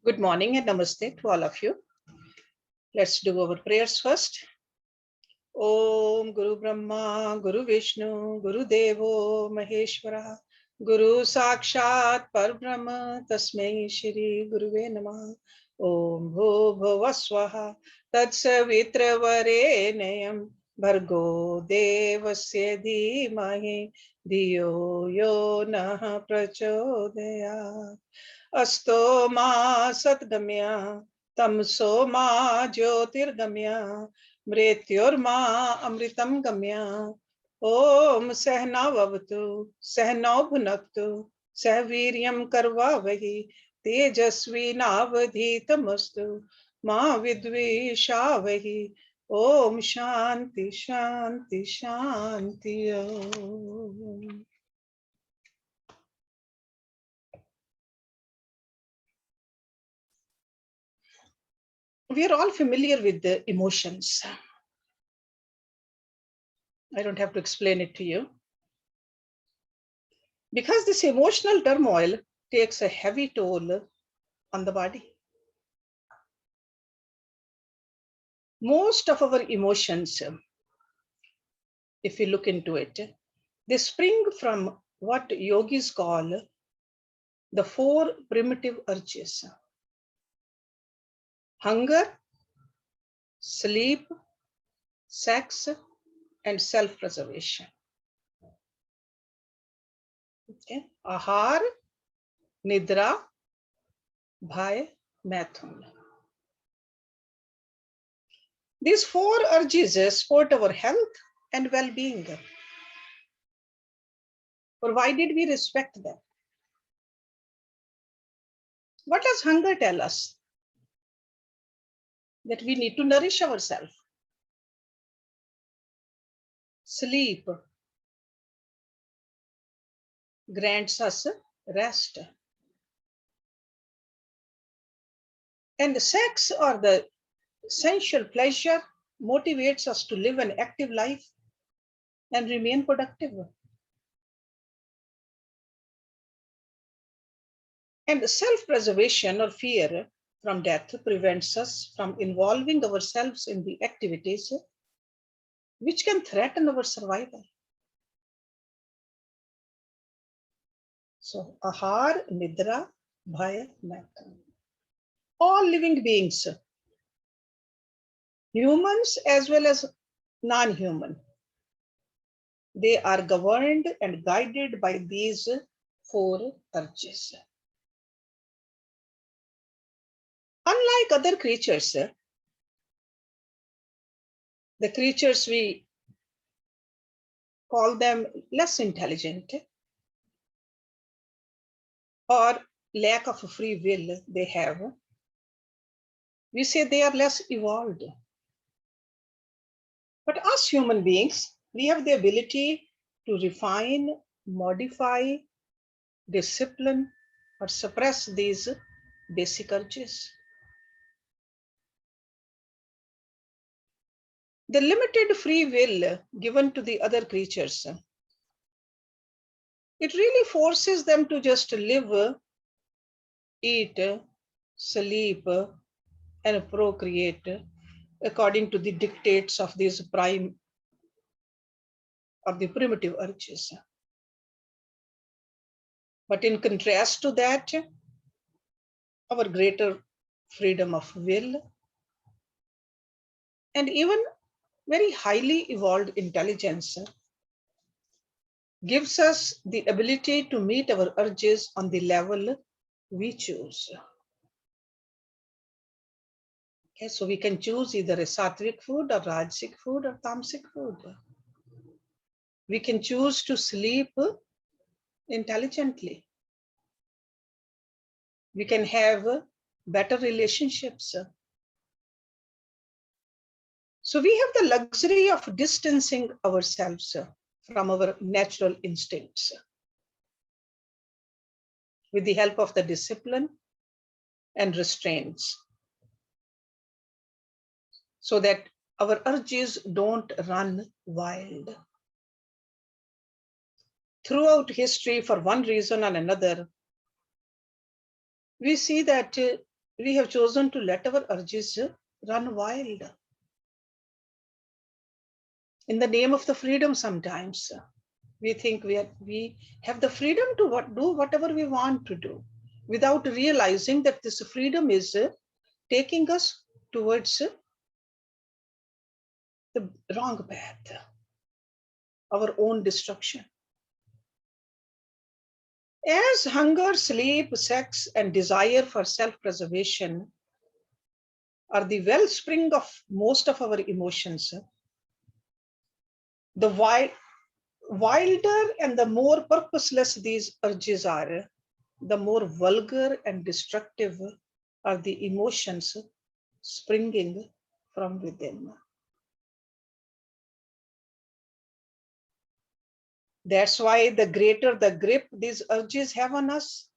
Good morning and namaste to all of you. Let's do our prayers first. Om Guru Brahma, Guru Vishnu, Guru Devo Maheshwara, Guru Sakshat Parbrahma, Tasmai Shri Guruve Namah. Om Bho Bhava Swaha, Tatsavitra Varenayam, Bhargo Devasya Dhimahi, Dhiyo Yo Nah Prachodayat. Asto ma satgamya, tamso ma jyotirgamya, mrityorma amritam gamya. Om sehna vavatu, sehna bhunaktu, sehviryam karvavahi, tejasvi navadhitamastu, ma vidvishavahi. Om shanti shanti shanti om. We are all familiar with the emotions. I don't have to explain it to you. Because this emotional turmoil takes a heavy toll on the body. Most of our emotions, if we look into it, they spring from what yogis call the four primitive urges: hunger, sleep, sex, and self-preservation. Okay? Ahar, nidra, bhai, maithun. These four urges support our health and well-being. Or why did we respect them? What does hunger tell us? That we need to nourish ourselves. Sleep grants us rest. And sex, or the sensual pleasure, motivates us to live an active life and remain productive. And self-preservation, or fear from death, prevents us from involving ourselves in the activities which can threaten our survival. So, ahar, nidra, bhaya, maithun. All living beings, humans as well as non-human, they are governed and guided by these four urges. Unlike other creatures, the creatures we call them less intelligent or lack of free will they have, we say they are less evolved. But us human beings, we have the ability to refine, modify, discipline, or suppress these basic urges. The limited free will given to the other creatures, it really forces them to just live, eat, sleep, and procreate according to the dictates of these prime or the primitive urges. But in contrast to that, our greater freedom of will and even very highly evolved intelligence gives us the ability to meet our urges on the level we choose. Okay, so we can choose either a sattvic food or rajasic food or tamasic food. We can choose to sleep intelligently. We can have better relationships. So we have the luxury of distancing ourselves from our natural instincts with the help of the discipline and restraints, so that our urges don't run wild. Throughout history, for one reason or another, we see that we have chosen to let our urges run wild. In the name of the freedom, sometimes we think we have the freedom to do whatever we want to do without realizing that this freedom is taking us towards the wrong path, our own destruction. As hunger, sleep, sex, and desire for self-preservation are the wellspring of most of our emotions, the wilder and the more purposeless these urges are, the more vulgar and destructive are the emotions springing from within. That's why the greater the grip these urges have on us,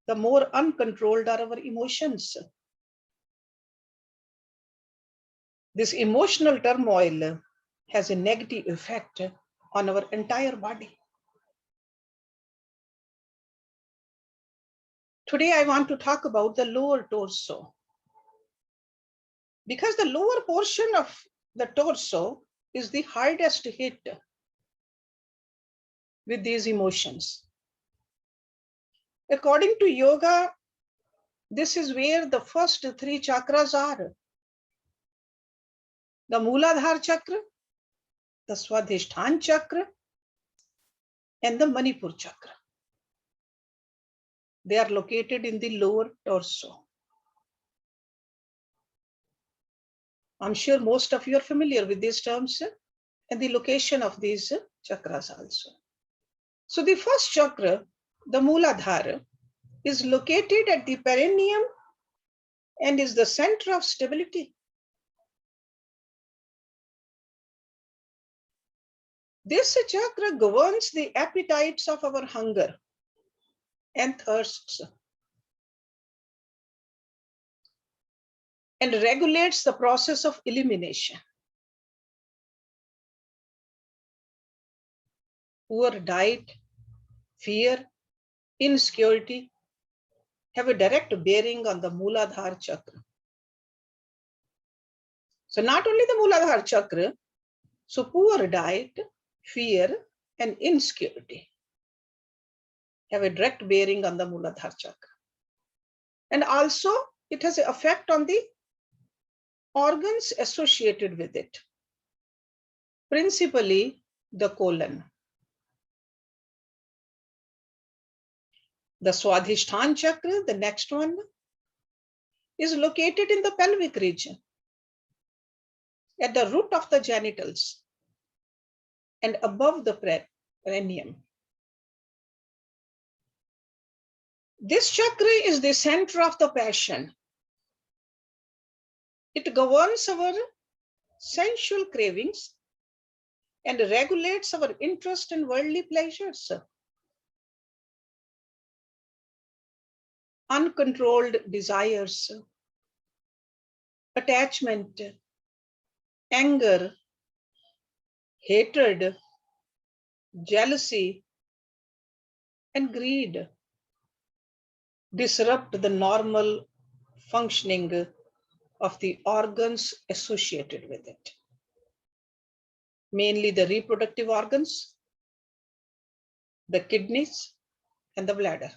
the more uncontrolled are our emotions. This emotional turmoil has a negative effect on our entire body. Today, I want to talk about the lower torso, because the lower portion of the torso is the hardest hit with these emotions. According to yoga, this is where the first three chakras are: the Mooladhara chakra, the Swadhisthana chakra, and the Manipur chakra. They are located in the lower torso. I'm sure most of you are familiar with these terms and the location of these chakras also. So the first chakra, the Mooladhara, is located at the perineum and is the center of stability. This chakra governs the appetites of our hunger and thirsts and regulates the process of elimination. Poor diet, fear, insecurity have a direct bearing on the Mooladhara chakra. So not only the Mooladhara chakra, so poor diet, fear, and insecurity have a direct bearing on the Mooladhara chakra. And also it has an effect on the organs associated with it, principally the colon. The Swadhisthana chakra, the next one, is located in the pelvic region, at the root of the genitals and above the perineum. This chakra is the center of the passion. It governs our sensual cravings and regulates our interest in worldly pleasures. Uncontrolled desires, attachment, anger, hatred, jealousy, and greed disrupt the normal functioning of the organs associated with it, mainly the reproductive organs, the kidneys, and the bladder.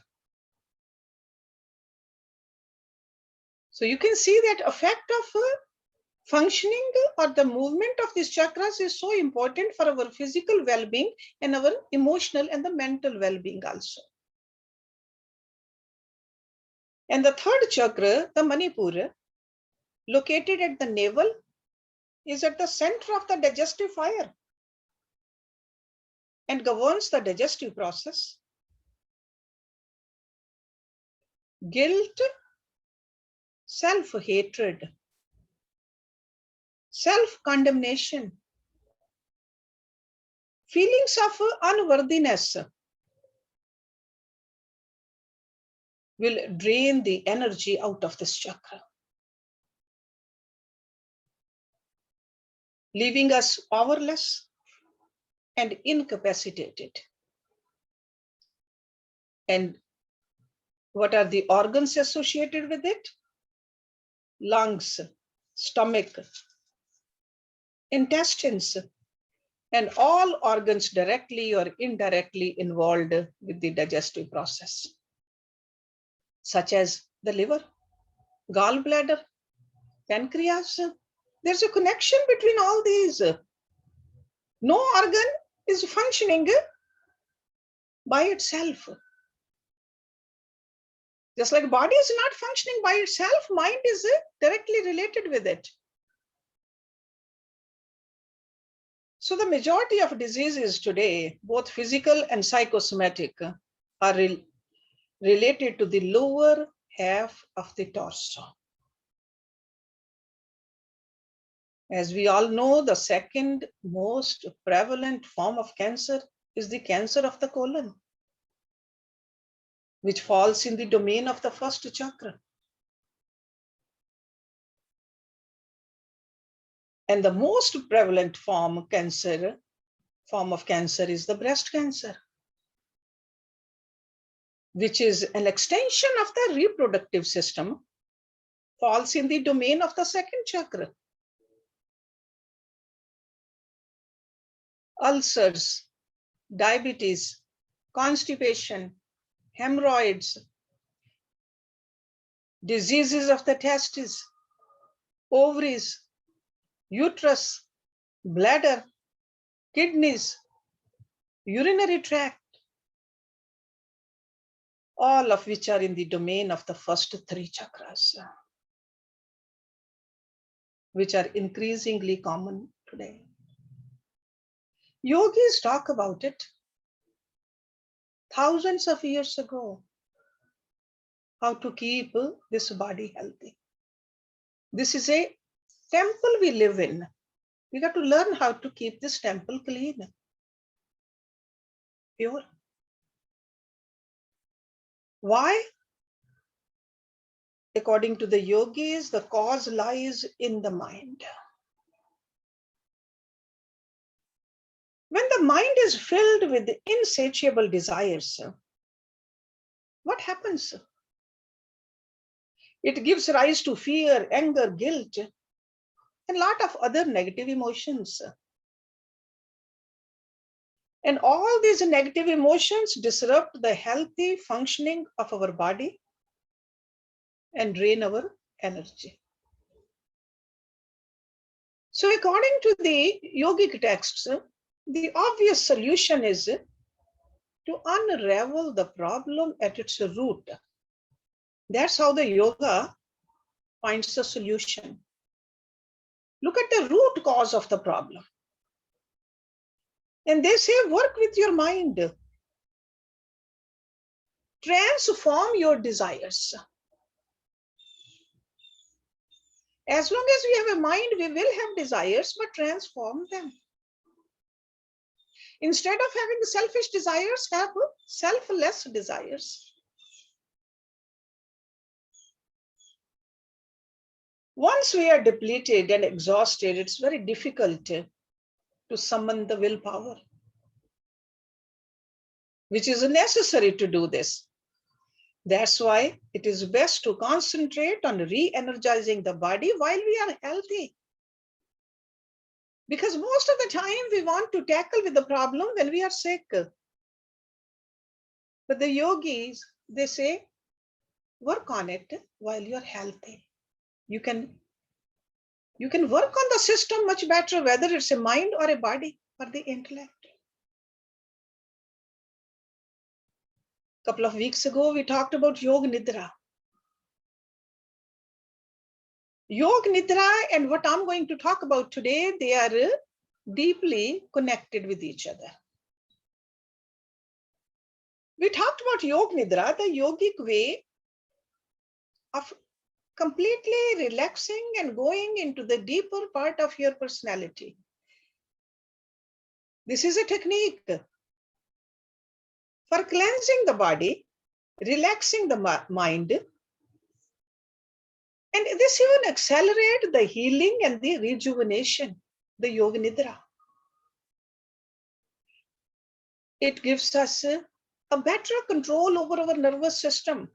So you can see that effect of functioning or the movement of these chakras is so important for our physical well-being and our emotional and the mental well-being also. And the third chakra, the Manipura, located at the navel, is at the center of the digestive fire and governs the digestive process. Guilt, self-hatred, self-condemnation, feelings of unworthiness will drain the energy out of this chakra, leaving us powerless and incapacitated. And what are the organs associated with it? lungs, stomach, intestines, and all organs directly or indirectly involved with the digestive process, such as the liver, gallbladder, pancreas. There's a connection between all these. No organ is functioning by itself. Just like body is not functioning by itself, mind is directly related with it. So the majority of diseases today, both physical and psychosomatic, are related to the lower half of the torso. As we all know, the second most prevalent form of cancer is the cancer of the colon, which falls in the domain of the first chakra. And the most prevalent form of cancer is the breast cancer, which is an extension of the reproductive system, falls in the domain of the second chakra. Ulcers, diabetes, constipation, hemorrhoids, diseases of the testes, ovaries, uterus, bladder, kidneys, urinary tract, all of which are in the domain of the first three chakras, which are increasingly common today. Yogis talk about it thousands of years ago, how to keep this body healthy. This is a temple we live in. We got to learn how to keep this temple clean, pure. Why? According to the yogis, the cause lies in the mind. When the mind is filled with insatiable desires, what happens? It gives rise to fear, anger, guilt, and a lot of other negative emotions. And all these negative emotions disrupt the healthy functioning of our body and drain our energy. So according to the yogic texts, the obvious solution is to unravel the problem at its root. That's how the yoga finds the solution. Look at the root cause of the problem. And they say, work with your mind. Transform your desires. As long as we have a mind, we will have desires, but transform them. Instead of having selfish desires, have selfless desires. Once we are depleted and exhausted, it's very difficult to summon the willpower, which is necessary to do this. That's why it is best to concentrate on re-energizing the body while we are healthy. Because most of the time we want to tackle with the problem when we are sick. But the yogis, they say, work on it while you're healthy. You can work on the system much better, whether it's a mind or a body or the intellect. A couple of weeks ago, we talked about Yoga Nidra. Yoga Nidra and what I'm going to talk about today, they are deeply connected with each other. We talked about Yoga Nidra, the yogic way of completely relaxing and going into the deeper part of your personality. This is a technique for cleansing the body, relaxing the mind, and this even accelerates the healing and the rejuvenation, the Yoga Nidra. It gives us a better control over our nervous system.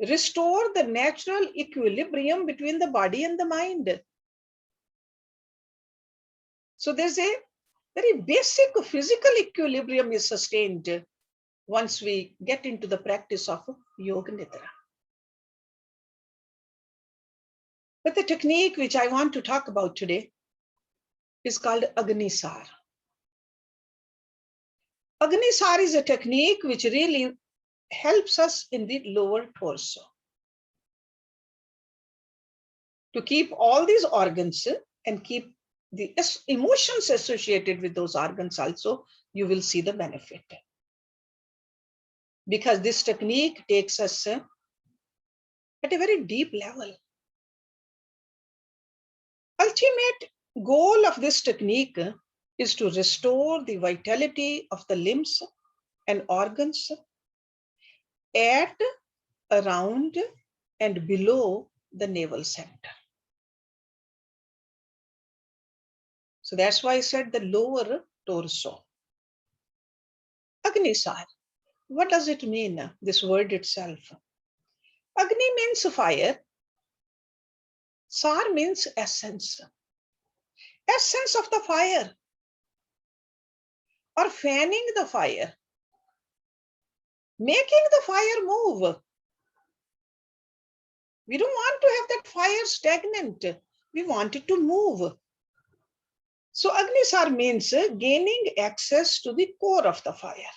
restore the natural equilibrium between the body and the mind. So there's a very basic physical equilibrium is sustained once we get into the practice of Yoga Nidra. But the technique which I want to talk about today is called Agnisar. Agnisar is a technique which really helps us in the lower torso to keep all these organs and keep the emotions associated with those organs also. You will see the benefit, because this technique takes us at a very deep level. Ultimate goal of this technique is to restore the vitality of the limbs and organs at, around, and below the navel center. So that's why I said the lower torso. Agnisar. What does it mean, this word itself? Agni means fire. Sar means essence. Essence of the fire, or fanning the fire, making the fire move. We don't want to have that fire stagnant. We want it to move. So Agnisar means gaining access to the core of the fire.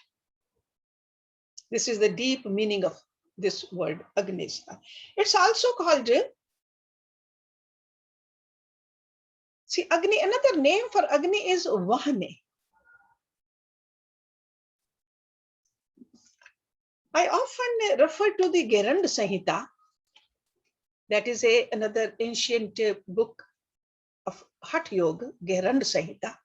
This is the deep meaning of this word, Agnisar. It's also called, see, Agni, another name for Agni is Vahane. I often refer to the Gerand Samhita. That is another ancient book of Hatha Yoga, Gerand Samhita.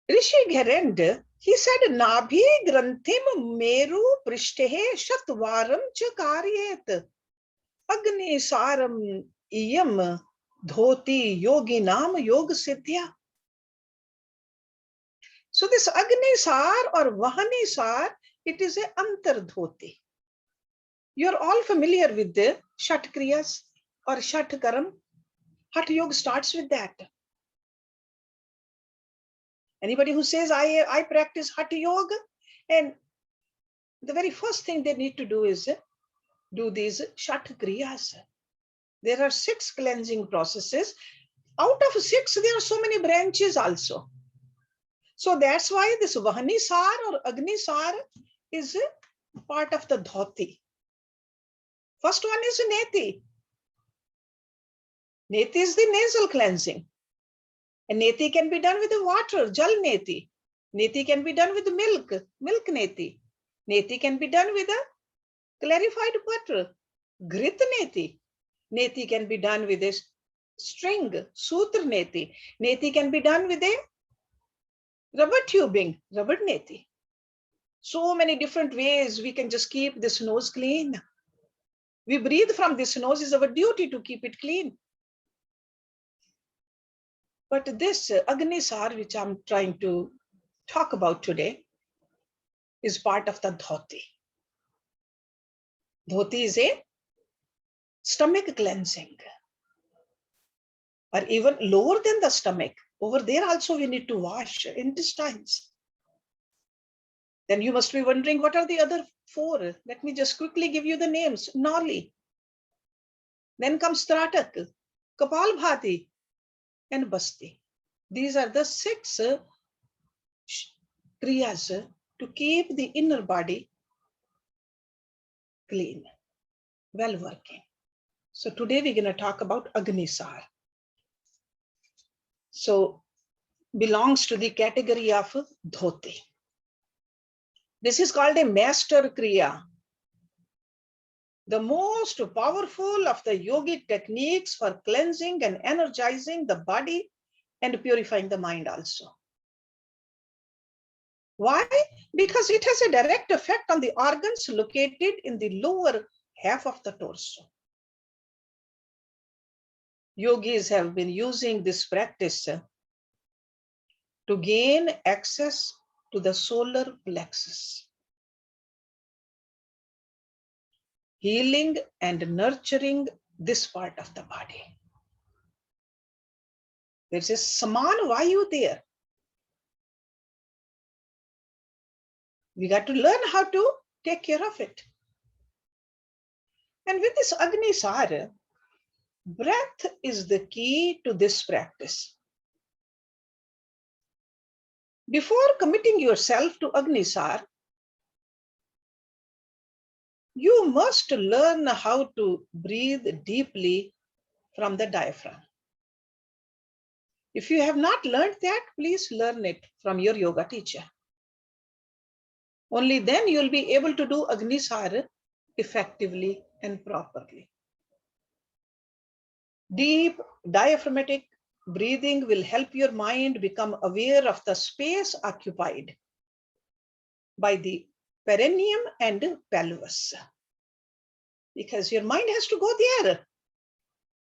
Rishi Gerand, he said, Nabhi granthim meru prishtehe shatvaram cha karyet. Agni saram iyam dhoti yoginam yoga siddhya. So this Agnisar or Vahanisar, it is a antardhoti. You're all familiar with the Shat Kriyas or Shat Karam. Hatha Yoga starts with that. Anybody who says, I practice Hatha Yoga, and the very first thing they need to do is do these Shat Kriyas. There are 6 cleansing processes. Out of 6, there are so many branches also. So that's why this Vahanisar or Agnisar is part of the dhoti. First one is Neti. Neti is the nasal cleansing. And Neti can be done with the water, Jal Neti. Neti can be done with the milk Neti. Neti can be done with a clarified butter, Grit Neti. Neti can be done with a string, Sutra Neti. Neti can be done with a rubber tubing, rubber Neti. So many different ways we can just keep this nose clean. We breathe from this nose, is our duty to keep it clean. But this Agnisar, which I'm trying to talk about today, is part of the dhoti. Dhoti is a stomach cleansing, or even lower than the stomach. Over there also we need to wash intestines. Then you must be wondering, what are the other 4? Let me just quickly give you the names. Nali. Then comes Tratak, Kapalbhati, and Basti. These are the 6 kriyas to keep the inner body clean, well working. So today we're going to talk about Agnisar. So belongs to the category of dhoti. This is called a master kriya, the most powerful of the yogic techniques for cleansing and energizing the body and purifying the mind also. Why? Because it has a direct effect on the organs located in the lower half of the torso. Yogis have been using this practice to gain access to the solar plexus. healing and nurturing this part of the body. There's a Saman Vayu there. We got to learn how to take care of it. And with this Agnisar, breath is the key to this practice. Before committing yourself to Agnisar, you must learn how to breathe deeply from the diaphragm. If you have not learned that, please learn it from your yoga teacher. Only then you'll be able to do Agnisar effectively and properly. Deep diaphragmatic breathing will help your mind become aware of the space occupied by the perineum and pelvis. Because your mind has to go there.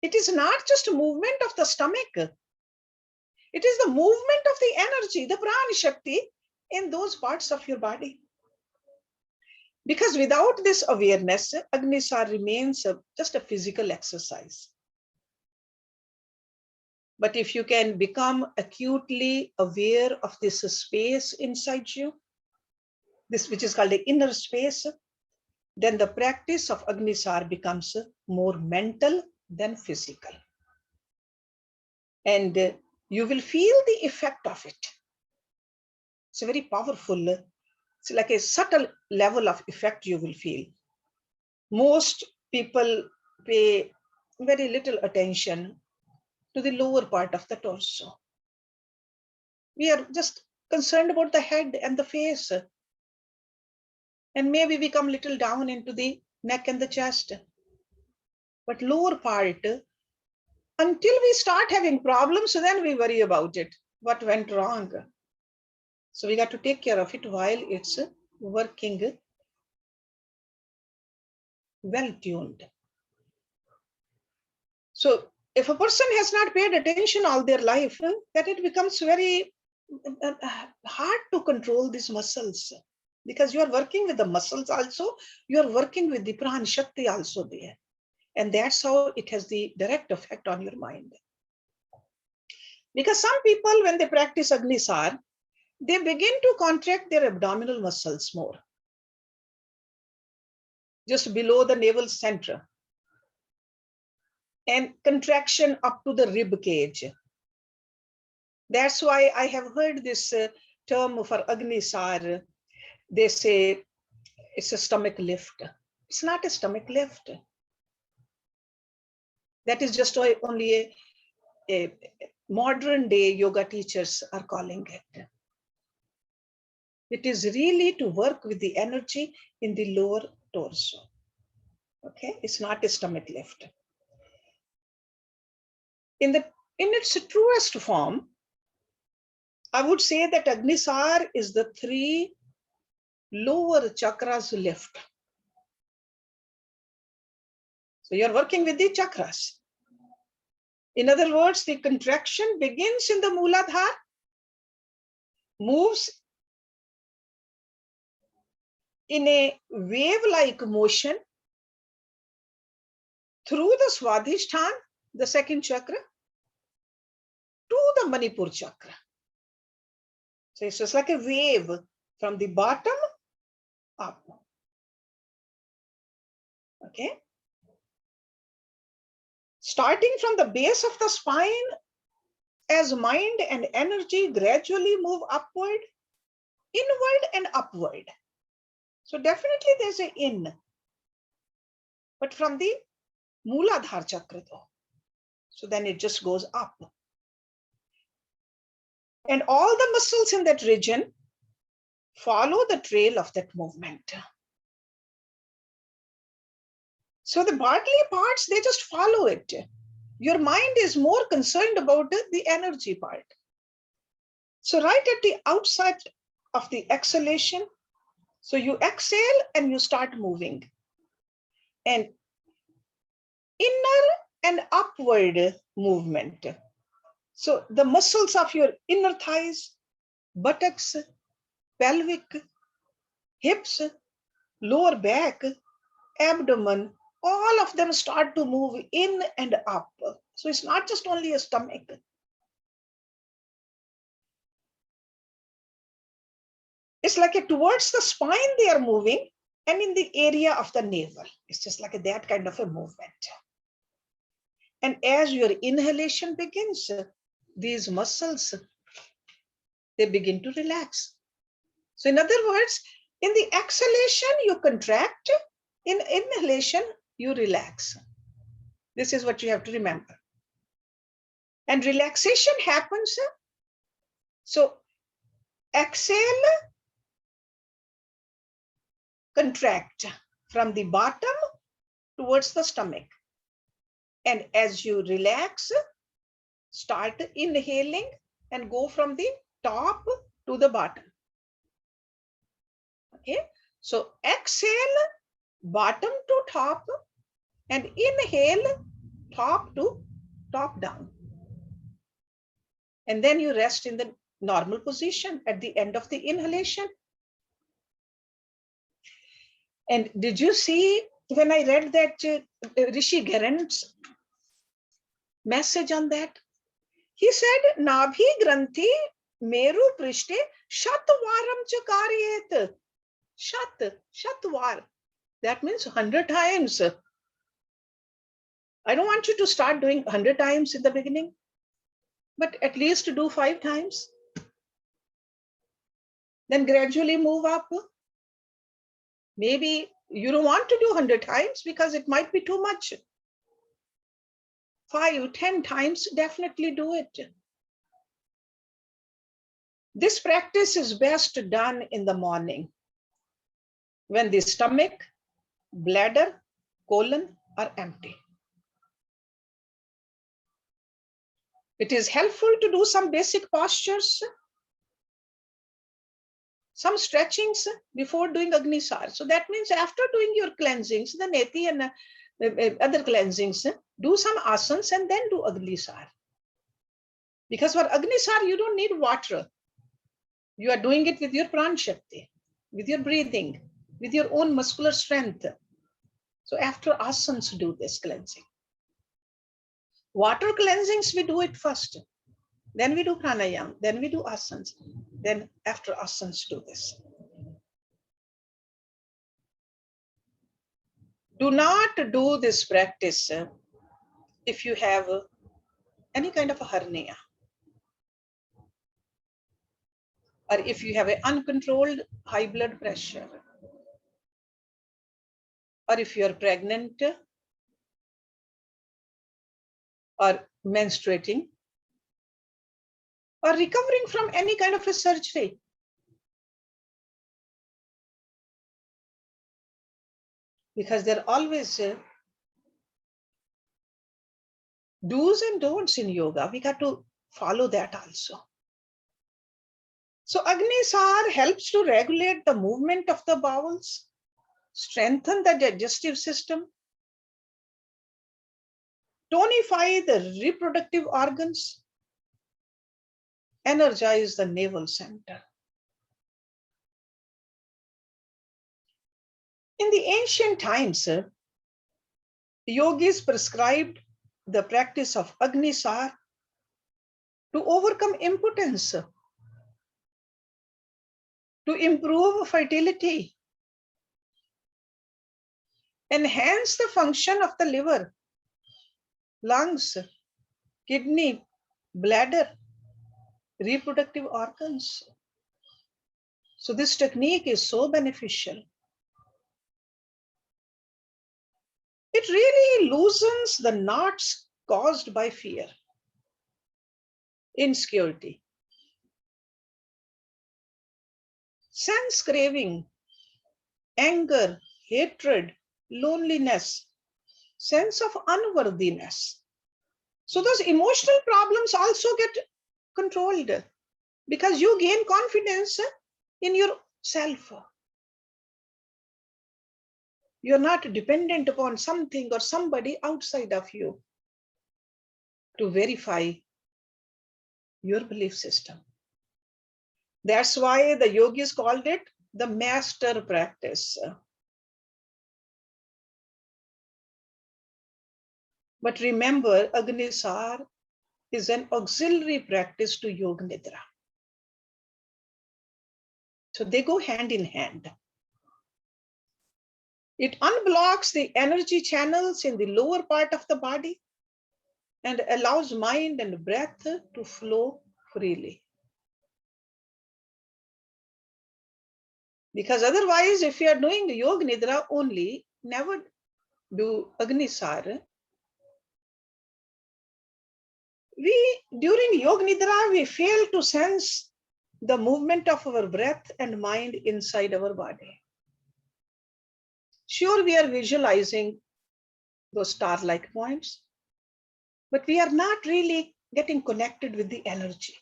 It is not just a movement of the stomach. It is the movement of the energy, the prana shakti in those parts of your body. Because without this awareness, Agnisar remains just a physical exercise. But if you can become acutely aware of this space inside you, this which is called the inner space, then the practice of Agnisar becomes more mental than physical. And you will feel the effect of it. It's a very powerful, it's like a subtle level of effect you will feel. Most people pay very little attention to the lower part of the torso. We are just concerned about the head and the face. And maybe we come little down into the neck and the chest. But lower part, until we start having problems, then we worry about it. What went wrong? So we got to take care of it while it's working well tuned. So if a person has not paid attention all their life, that it becomes very hard to control these muscles, because you are working with the muscles also, you are working with the prana shakti also there. And that's how it has the direct effect on your mind. Because some people, when they practice Agnisar, they begin to contract their abdominal muscles more, just below the navel center, and contraction up to the rib cage. That's why I have heard this term for Agnisar. They say it's a stomach lift. It's not a stomach lift. That is just only a modern day yoga teachers are calling it. It is really to work with the energy in the lower torso. Okay, it's not a stomach lift. In its truest form, I would say that Agnisar is the 3 lower chakras lift. So you're working with the chakras. In other words, the contraction begins in the Mooladhara, moves in a wave-like motion through the Swadhisthana, the 2nd chakra, to the Manipur chakra. So it's just like a wave from the bottom up. Okay. Starting from the base of the spine, as mind and energy gradually move upward, inward and upward. So definitely there's an in, but from the Mooladhara chakra though. So then it just goes up. And all the muscles in that region follow the trail of that movement. So the bodily parts, they just follow it. Your mind is more concerned about the energy part. So right at the outset of the exhalation, so you exhale and you start moving. And inner and upward movement. So the muscles of your inner thighs, buttocks, pelvic, hips, lower back, abdomen, all of them start to move in and up. So it's not just only a stomach. It's like towards the spine they are moving, and in the area of the navel. It's just like that kind of a movement. And as your inhalation begins, these muscles, they begin to relax. So in other words, in the exhalation, you contract. In inhalation, you relax. This is what you have to remember. And relaxation happens. So exhale, contract from the bottom towards the stomach. And as you relax, start inhaling and go from the top to the bottom. Okay, so exhale, bottom to top, and inhale, top to top down. And then you rest in the normal position at the end of the inhalation. And did you see when I read that Rishi Garant's message on that? He said, Nabhi Granthi Meru Prishte Shatvaram Chakaryet. Shatvar. That means 100 times. I don't want you to start doing 100 times in the beginning, but at least do 5 times. Then gradually move up. Maybe you don't want to do 100 times because it might be too much. 5, 10 times, definitely do it. This practice is best done in the morning when the stomach, bladder, colon are empty. It is helpful to do some basic postures, some stretchings before doing Agnisar. So that means after doing your cleansings, the neti and other cleansings, do some asanas and then do Agnisar. Because for Agnisar, you don't need water. You are doing it with your pran shakti, with your breathing, with your own muscular strength. So after asanas, do this cleansing. Water cleansings, we do it first. Then we do pranayam, then we do asanas. Then after asanas, do this. Do not do this practice if you have any kind of a hernia, or if you have an uncontrolled high blood pressure, or if you are pregnant or menstruating, or recovering from any kind of a surgery. Because there are always do's and don'ts in yoga. We got to follow that also. So Agnisar helps to regulate the movement of the bowels, strengthen the digestive system, tonify the reproductive organs, energize the navel center. In the ancient times, yogis prescribed the practice of Agnisar to overcome impotence, to improve fertility, enhance the function of the liver, lungs, kidney, bladder, reproductive organs. So this technique is so beneficial. It really loosens the knots caused by fear, insecurity, sense craving, anger, hatred, loneliness, sense of unworthiness. So those emotional problems also get controlled because you gain confidence in yourself. You're not dependent upon something or somebody outside of you to verify your belief system. That's why the yogis called it the master practice. But remember, Agnisar is an auxiliary practice to Yoga Nidra. So they go hand in hand. It unblocks the energy channels in the lower part of the body and allows mind and breath to flow freely. Because otherwise, if you are doing Yoga Nidra only, never do Agnisar, during Yoga Nidra, we fail to sense the movement of our breath and mind inside our body. Sure, we are visualizing those star-like points, but we are not really getting connected with the energy.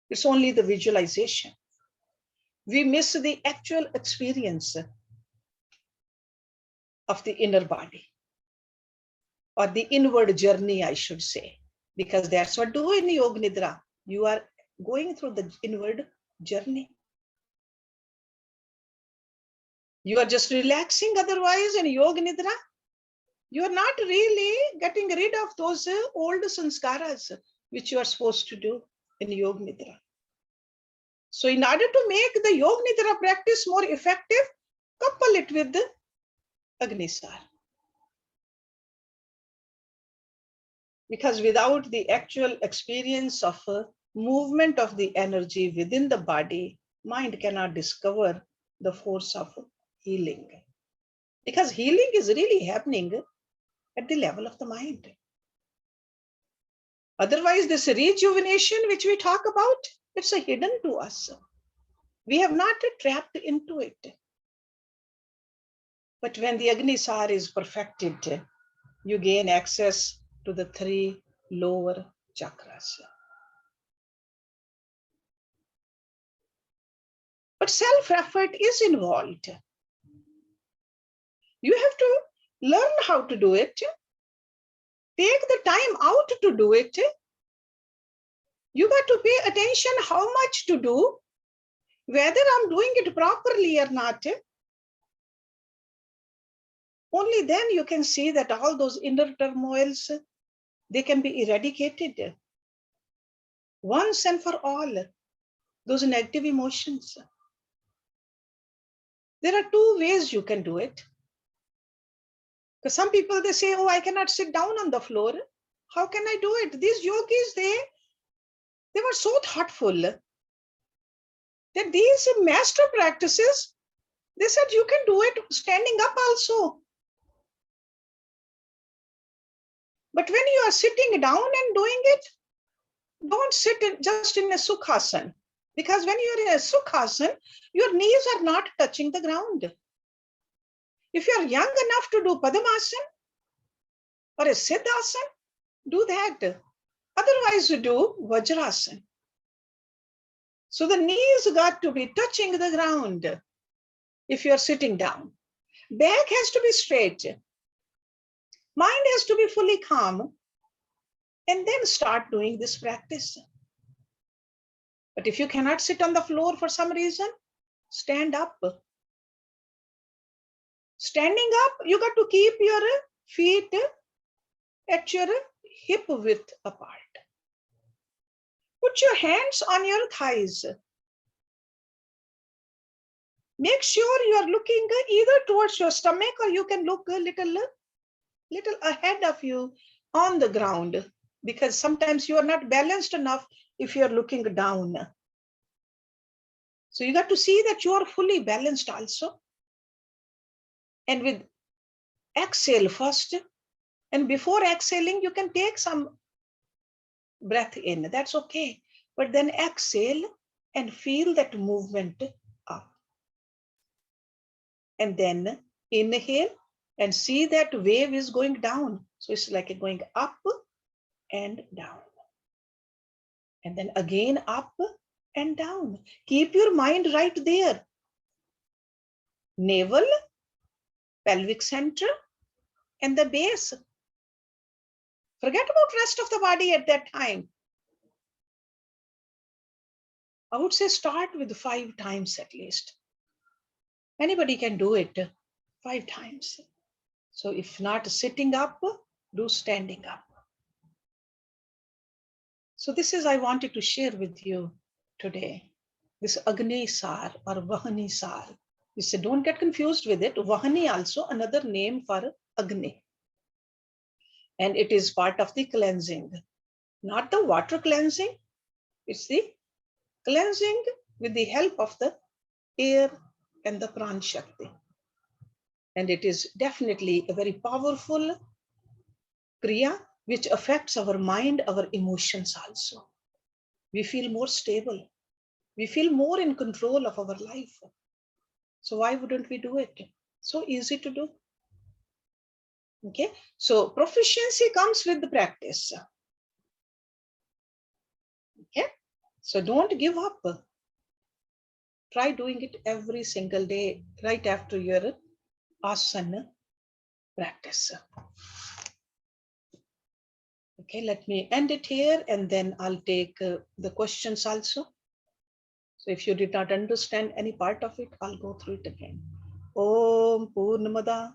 It's only the visualization. We miss the actual experience of the inner body, or the inward journey, I should say, because that's what do in Yoga Nidra. You are going through the inward journey. You are just relaxing otherwise in Yoga Nidra. You are not really getting rid of those old sanskaras which you are supposed to do in Yoga Nidra. So in order to make the Yoga Nidra practice more effective, couple it with the Agnisar. Because without the actual experience of a movement of the energy within the body, mind cannot discover the force of healing. Because healing is really happening at the level of the mind. Otherwise, this rejuvenation which we talk about, it's a hidden to us. We have not tapped into it. But when the Agnisar is perfected, you gain access to the 3 lower chakras. But self-effort is involved. You have to learn how to do it. Take the time out to do it. You got to pay attention how much to do, whether I'm doing it properly or not. Only then you can see that all those inner turmoils, they can be eradicated once and for all, those negative emotions. There are 2 ways you can do it. Because some people, they say, oh, I cannot sit down on the floor. How can I do it? These yogis, they were so thoughtful that these master practices, they said you can do it standing up also. But when you are sitting down and doing it, don't sit just in a sukhasana. Because when you're in a sukhasana, your knees are not touching the ground. If you're young enough to do Padmasana or a Siddhasana, do that. Otherwise, you do Vajrasana. So the knees got to be touching the ground if you're sitting down. Back has to be straight. Mind has to be fully calm. And then start doing this practice. But if you cannot sit on the floor for some reason, stand up. Standing up, you got to keep your feet at your hip width apart. Put your hands on your thighs. Make sure you are looking either towards your stomach or you can look a little ahead of you on the ground, because sometimes you are not balanced enough if you are looking down. So you got to see that you are fully balanced also. And with exhale first, and before exhaling, you can take some breath in, that's okay. But then exhale and feel that movement up. And then inhale and see that wave is going down. So it's like going up and down. And then again up and down. Keep your mind right there. Navel, pelvic center, and the base. Forget about rest of the body at that time. I would say start with 5 times at least. Anybody can do it 5 times. So if not sitting up, do standing up. So this is I wanted to share with you today. This Agnisar or Vahnisar. You say, don't get confused with it. Vahani also another name for Agni. And it is part of the cleansing. Not the water cleansing. It's the cleansing with the help of the air and the Pran Shakti. And it is definitely a very powerful Kriya which affects our mind, our emotions also. We feel more stable. We feel more in control of our life. So why wouldn't we do it? So easy to do. Okay, so proficiency comes with the practice. Okay, so don't give up. Try doing it every single day right after your asana practice. Okay, let me end it here and then I'll take the questions also. So if you did not understand any part of it, I'll go through it again. Om Purnamada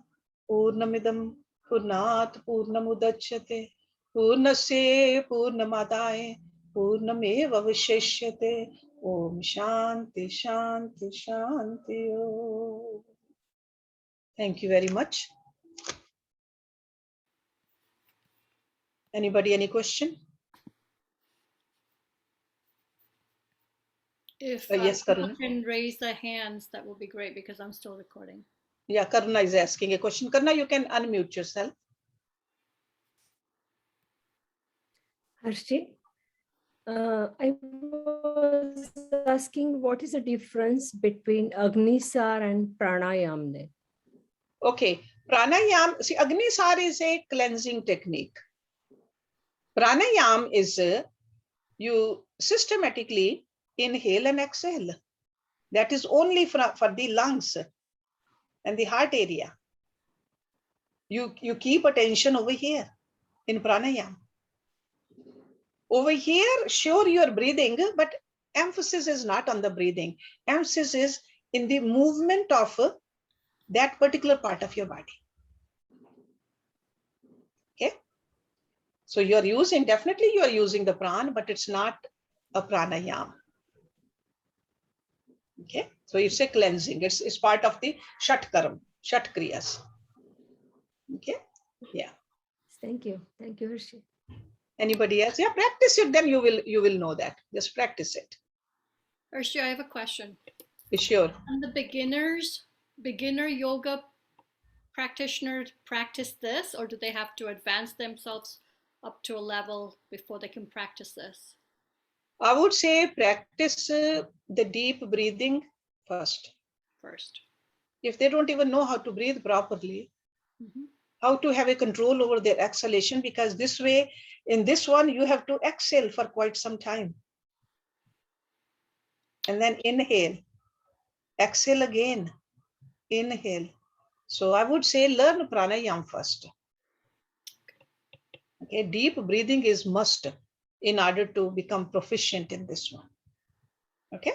Purnamidam Purnat Purnamudachyate Purnasya Purnamadaya Purnameva Vishishyate Om Shanti Shanti Shanti Om. Thank you very much. Anybody, any question? If Yes, people Karuna. can raise their hands, that will be great because I'm still recording. Yeah, Karuna is asking a question. Karuna, you can unmute yourself. Hersh, I was asking what is the difference between Agnisar and Pranayam? Okay, pranayam, see, Agnisar is a cleansing technique. Pranayam is you systematically inhale and exhale. That is only for the lungs and the heart area. You keep attention over here in pranayam. Over here, sure, you are breathing, but emphasis is not on the breathing. Emphasis is in the movement of that particular part of your body. Okay. So you are using, definitely you are using the pran, but it's not a pranayam. Okay. So it's a cleansing. It's part of the shat karam, shat kriyas. Okay. Yeah. Thank you. Thank you, Hersh. Anybody else? Yeah, practice it, then you will know that. Just practice it. Hershey, I have a question. Sure. And the beginner yoga practitioners practice this, or do they have to advance themselves up to a level before they can practice this? I would say practice the deep breathing first. If they don't even know how to breathe properly, how to have a control over their exhalation, because this way, in this one, you have to exhale for quite some time. And then inhale, exhale again, inhale. So I would say learn pranayam first. Okay, deep breathing is must in order to become proficient in this one. Okay.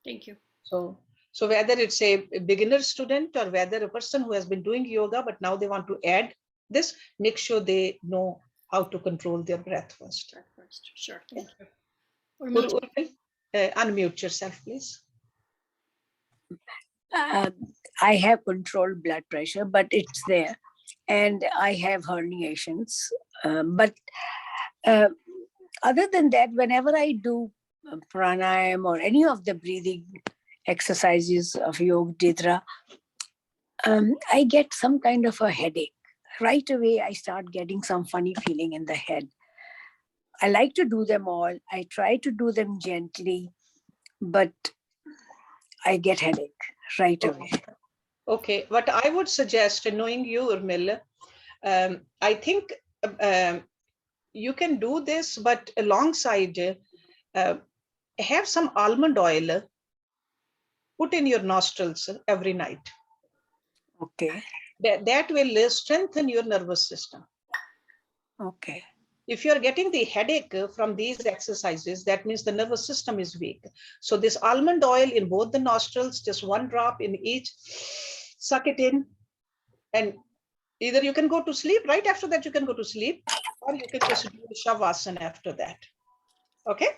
Thank you. So whether it's a beginner student or whether a person who has been doing yoga, but now they want to add this, make sure they know how to control their breath first. Sure. Thank you. Unmute yourself, please. I have controlled blood pressure, but it's there. And I have herniations. But other than that, whenever I do pranayam or any of the breathing exercises of yoga nidra, I get some kind of a headache. Right away, I start getting some funny feeling in the head. I like to do them all. I try to do them gently, but I get headache right away. Okay, what I would suggest, knowing you, Urmil, I think you can do this, but alongside, have some almond oil put in your nostrils every night. Okay. That will strengthen your nervous system. Okay. If you're getting the headache from these exercises, that means the nervous system is weak. So this almond oil in both the nostrils, just one drop in each, suck it in and Either you can go to sleep, right after that you can go to sleep, or you can just do shavasana after that. Okay?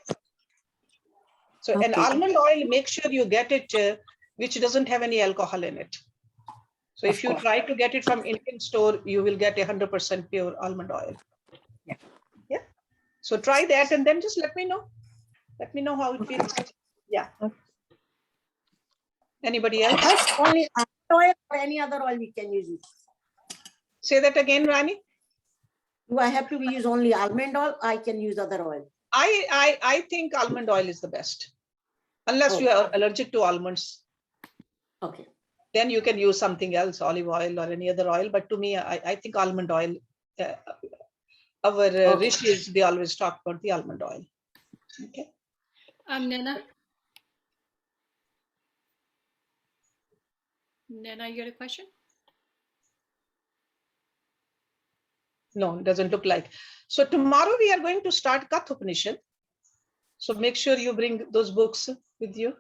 So an Okay. almond oil, make sure you get it which doesn't have any alcohol in it. So if Of you course. try to get it from Indian store, you will get 100% pure almond oil. Yeah. Yeah. So try that and then just let me know. Let me know how it feels. Yeah. Anybody else? Hersh, only almond oil or any other oil we can use it? Say that again, Rani. Do I have to use only almond oil? I can use other oil. I think almond oil is the best. Unless you are allergic to almonds. Okay. Then you can use something else, olive oil or any other oil. But to me, I think almond oil, our rishis, they always talk about the almond oil. Okay. Nena, you had a question? No, it doesn't look like. So tomorrow we are going to start Katha Upanishad. So make sure you bring those books with you.